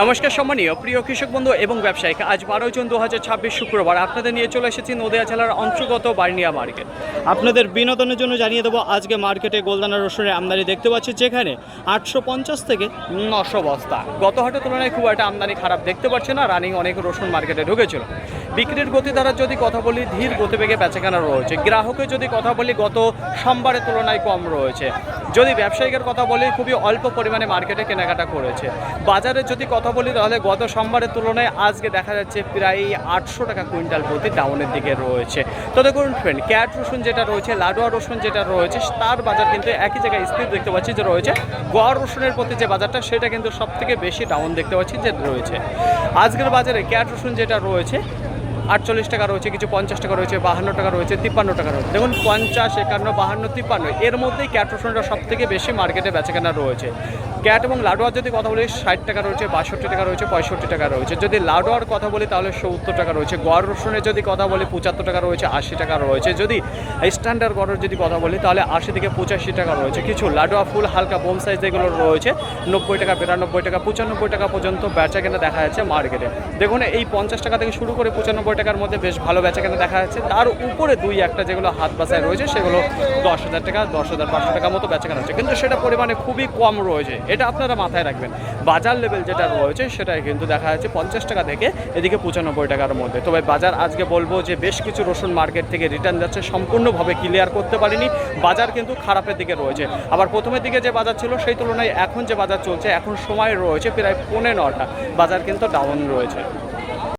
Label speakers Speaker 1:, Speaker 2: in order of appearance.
Speaker 1: নমস্কার সম্মানীয় প্রিয় কৃষক বন্ধু এবং ব্যবসায়িক, আজ 12 জুন 2026 শুক্রবার আপনাদের নিয়ে চলে এসেছি নদিয়া জেলার অন্তর্গত বার্নিয়া মার্কেট। আপনাদের বিনোদনের জন্য জানিয়ে দেবো আজকে মার্কেটে গোলদানা রসুনের আমদানি দেখতে পাচ্ছি, যেখানে 850 থেকে 900 বস্তা। গত হাটের তুলনায় খুব একটা আমদানি খারাপ দেখতে পাচ্ছি না। রানিং অনেক রসুন মার্কেটে ঢুকেছিল। বিক্রির গতি দ্বারা যদি কথা বলি, ধীর গতিবেগে বেচাকেনা রয়েছে। গ্রাহকের যদি কথা বলি, গত সোমবারের তুলনায় কম রয়েছে। যদি ব্যবসায়িকের কথা বলি, খুবই অল্প পরিমাণে মার্কেটে কেনাকাটা করেছে। বাজারে যদি কথা বলি, তাহলে গত সোমবারের তুলনায় আজকে দেখা যাচ্ছে প্রায় 800 টাকা কুইন্টাল প্রতি ডাউনের দিকে রয়েছে। তো দেখুন ফ্রেন্ড, ক্যাট রসুন যেটা রয়েছে, লাডুয়া রসুন যেটা রয়েছে, তার বাজার কিন্তু একই জায়গায় স্থির দেখতে পাচ্ছি যে রয়েছে। গোয়া রসুনের প্রতি যে বাজারটা, সেটা কিন্তু সব থেকে বেশি ডাউন দেখতে পাচ্ছি যে রয়েছে। আজকের বাজারে ক্যাট রসুন যেটা রয়েছে 48 টাকা রয়েছে, কিছু 50 টাকা রয়েছে, 52 টাকা রয়েছে, 53 টাকা রয়েছে। দেখুন 50, 51, 52, 53 এর মধ্যেই ক্যাট রসুনটা সব থেকে বেশি মার্কেটে বেচাকেনা রয়েছে। ক্যাট এবং লাডুয়ার যদি কথা বলি, 60 টাকা রয়েছে, 62 টাকা রয়েছে, 65 টাকা রয়েছে। যদি লাডুয়ার কথা বলি, তাহলে 70 টাকা রয়েছে। গড় রসুনের যদি কথা বলি, 75 টাকা রয়েছে, 80 টাকা রয়েছে। যদি স্ট্যান্ডার্ড গড়ের যদি কথা বলি, তাহলে 80 থেকে 85 টাকা রয়েছে। কিছু লাডুয়া ফুল হালকা বোম সাইজ যেগুলো রয়েছে, 90 টাকা, 92 টাকা, 95 টাকা পর্যন্ত বেচাকেনা দেখা যাচ্ছে মার্কেটে। দেখুন এই 50 টাকা থেকে শুরু করে 95 টাকার মধ্যে বেশ ভালো বেচাকেনা দেখা যাচ্ছে। তার উপরে দুই একটা যেগুলো হাত বাসায় রয়েছে, সেগুলো 10,000 টাকা, 10,500 টাকার মতো বেচাকেনা হচ্ছে, কিন্তু সেটা পরিমাণে খুবই কম রয়েছে। এটা আপনারা মাথায় রাখবেন। বাজার লেভেল যেটা রয়েছে, সেটাই কিন্তু দেখা যাচ্ছে 50 টাকা থেকে এদিকে 95 টাকার মধ্যে। তবে বাজার আজকে বলবো যে বেশ কিছু রসুন মার্কেট থেকে রিটার্ন যাচ্ছে, সম্পূর্ণভাবে ক্লিয়ার করতে পারিনি। বাজার কিন্তু খারাপের দিকে রয়েছে। আবার প্রথমের দিকে যে বাজার ছিল, সেই তুলনায় এখন যে বাজার চলছে, এখন সময় রয়েছে প্রায় 9:15, বাজার কিন্তু ডাউন রয়েছে।